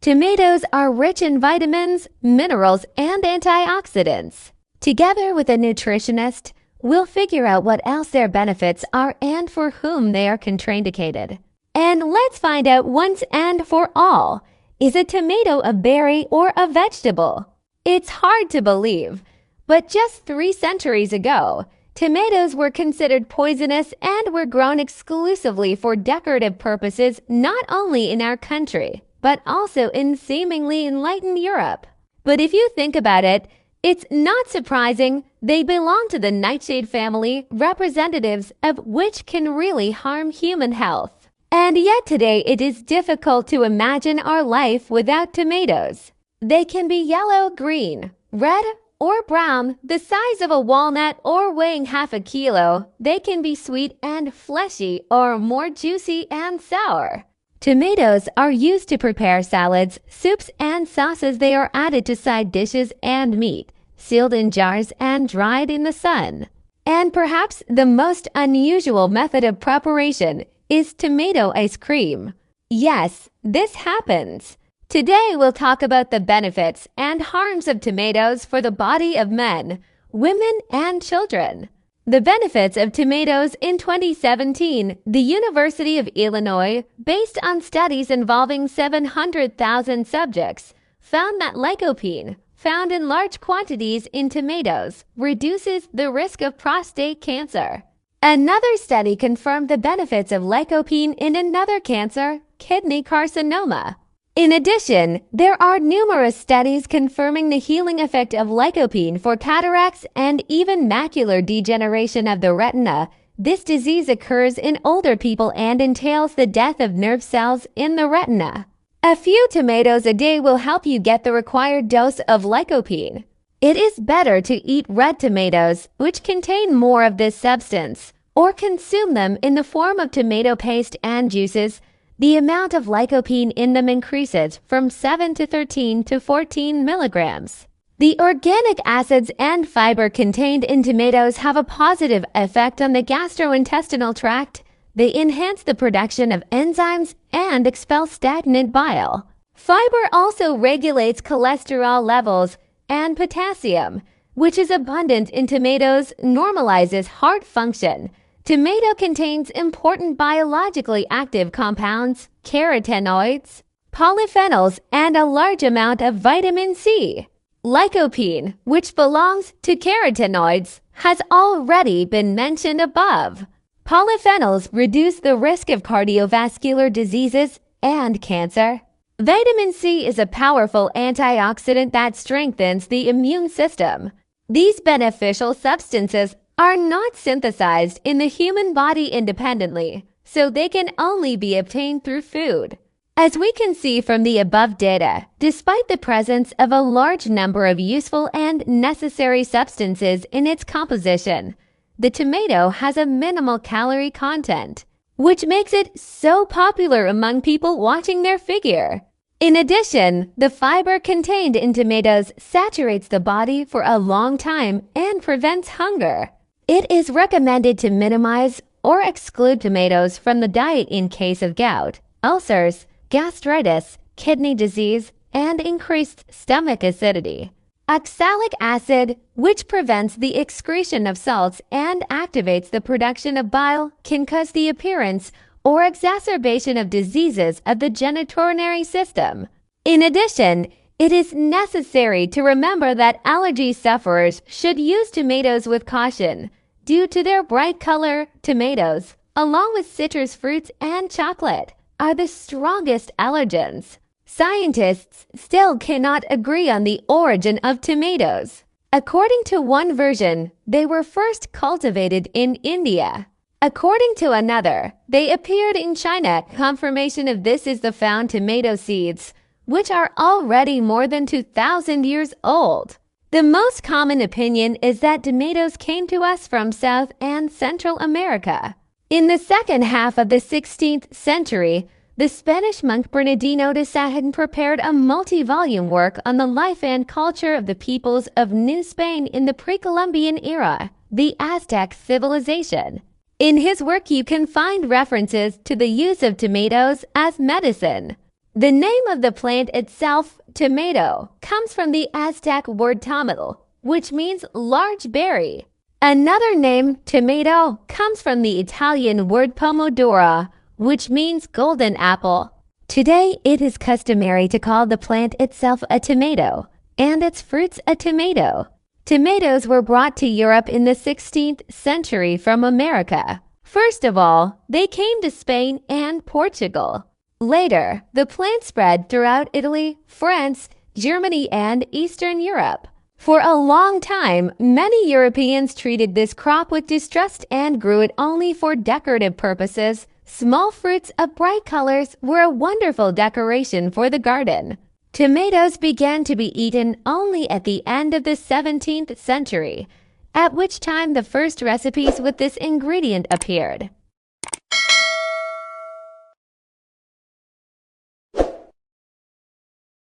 Tomatoes are rich in vitamins, minerals, and antioxidants. Together with a nutritionist, we'll figure out what else their benefits are and for whom they are contraindicated. And let's find out once and for all, is a tomato a berry or a vegetable? It's hard to believe, but just 3 centuries ago, tomatoes were considered poisonous and were grown exclusively for decorative purposes not only in our country, but also in seemingly enlightened Europe. But if you think about it, it's not surprising they belong to the nightshade family, representatives of which can really harm human health. And yet today it is difficult to imagine our life without tomatoes. They can be yellow, green, red, or brown, the size of a walnut or weighing half a kilo. They can be sweet and fleshy or more juicy and sour. Tomatoes are used to prepare salads, soups, and sauces. They are added to side dishes and meat, sealed in jars and dried in the sun. And perhaps the most unusual method of preparation is tomato ice cream. Yes, this happens. Today we'll talk about the benefits and harms of tomatoes for the body of men, women, and children. The benefits of tomatoes in 2017, the University of Illinois, based on studies involving 700,000 subjects, found that lycopene, found in large quantities in tomatoes, reduces the risk of prostate cancer. Another study confirmed the benefits of lycopene in another cancer, kidney carcinoma. In addition, there are numerous studies confirming the healing effect of lycopene for cataracts and even macular degeneration of the retina. This disease occurs in older people and entails the death of nerve cells in the retina. A few tomatoes a day will help you get the required dose of lycopene. It is better to eat red tomatoes, which contain more of this substance, or consume them in the form of tomato paste and juices. The amount of lycopene in them increases from 7 to 13 to 14 milligrams. The organic acids and fiber contained in tomatoes have a positive effect on the gastrointestinal tract. They enhance the production of enzymes and expel stagnant bile. Fiber also regulates cholesterol levels, and potassium, which is abundant in tomatoes, normalizes heart function. Tomato contains important biologically active compounds, carotenoids, polyphenols, and a large amount of vitamin C. Lycopene, which belongs to carotenoids, has already been mentioned above. Polyphenols reduce the risk of cardiovascular diseases and cancer. Vitamin C is a powerful antioxidant that strengthens the immune system. These beneficial substances are not synthesized in the human body independently, so they can only be obtained through food. As we can see from the above data, despite the presence of a large number of useful and necessary substances in its composition, the tomato has a minimal calorie content, which makes it so popular among people watching their figure. In addition, the fiber contained in tomatoes saturates the body for a long time and prevents hunger. It is recommended to minimize or exclude tomatoes from the diet in case of gout, ulcers, gastritis, kidney disease, and increased stomach acidity. Oxalic acid, which prevents the excretion of salts and activates the production of bile, can cause the appearance or exacerbation of diseases of the genitourinary system. In addition, it is necessary to remember that allergy sufferers should use tomatoes with caution. Due to their bright color, tomatoes, along with citrus fruits and chocolate, are the strongest allergens. Scientists still cannot agree on the origin of tomatoes. According to one version, they were first cultivated in India. According to another, they appeared in China. Confirmation of this is the found tomato seeds, which are already more than 2,000 years old. The most common opinion is that tomatoes came to us from South and Central America. In the second half of the 16th century, the Spanish monk Bernardino de Sahagún prepared a multi-volume work on the life and culture of the peoples of New Spain in the pre-Columbian era, the Aztec civilization. In his work you can find references to the use of tomatoes as medicine. The name of the plant itself, tomato, comes from the Aztec word tamal, which means large berry. Another name, tomato, comes from the Italian word pomodoro, which means golden apple. Today, it is customary to call the plant itself a tomato and its fruits a tomato. Tomatoes were brought to Europe in the 16th century from America. First of all, they came to Spain and Portugal. Later, the plant spread throughout Italy, France, Germany, and Eastern Europe. For a long time, many Europeans treated this crop with distrust and grew it only for decorative purposes. Small fruits of bright colors were a wonderful decoration for the garden. Tomatoes began to be eaten only at the end of the 17th century, at which time the first recipes with this ingredient appeared.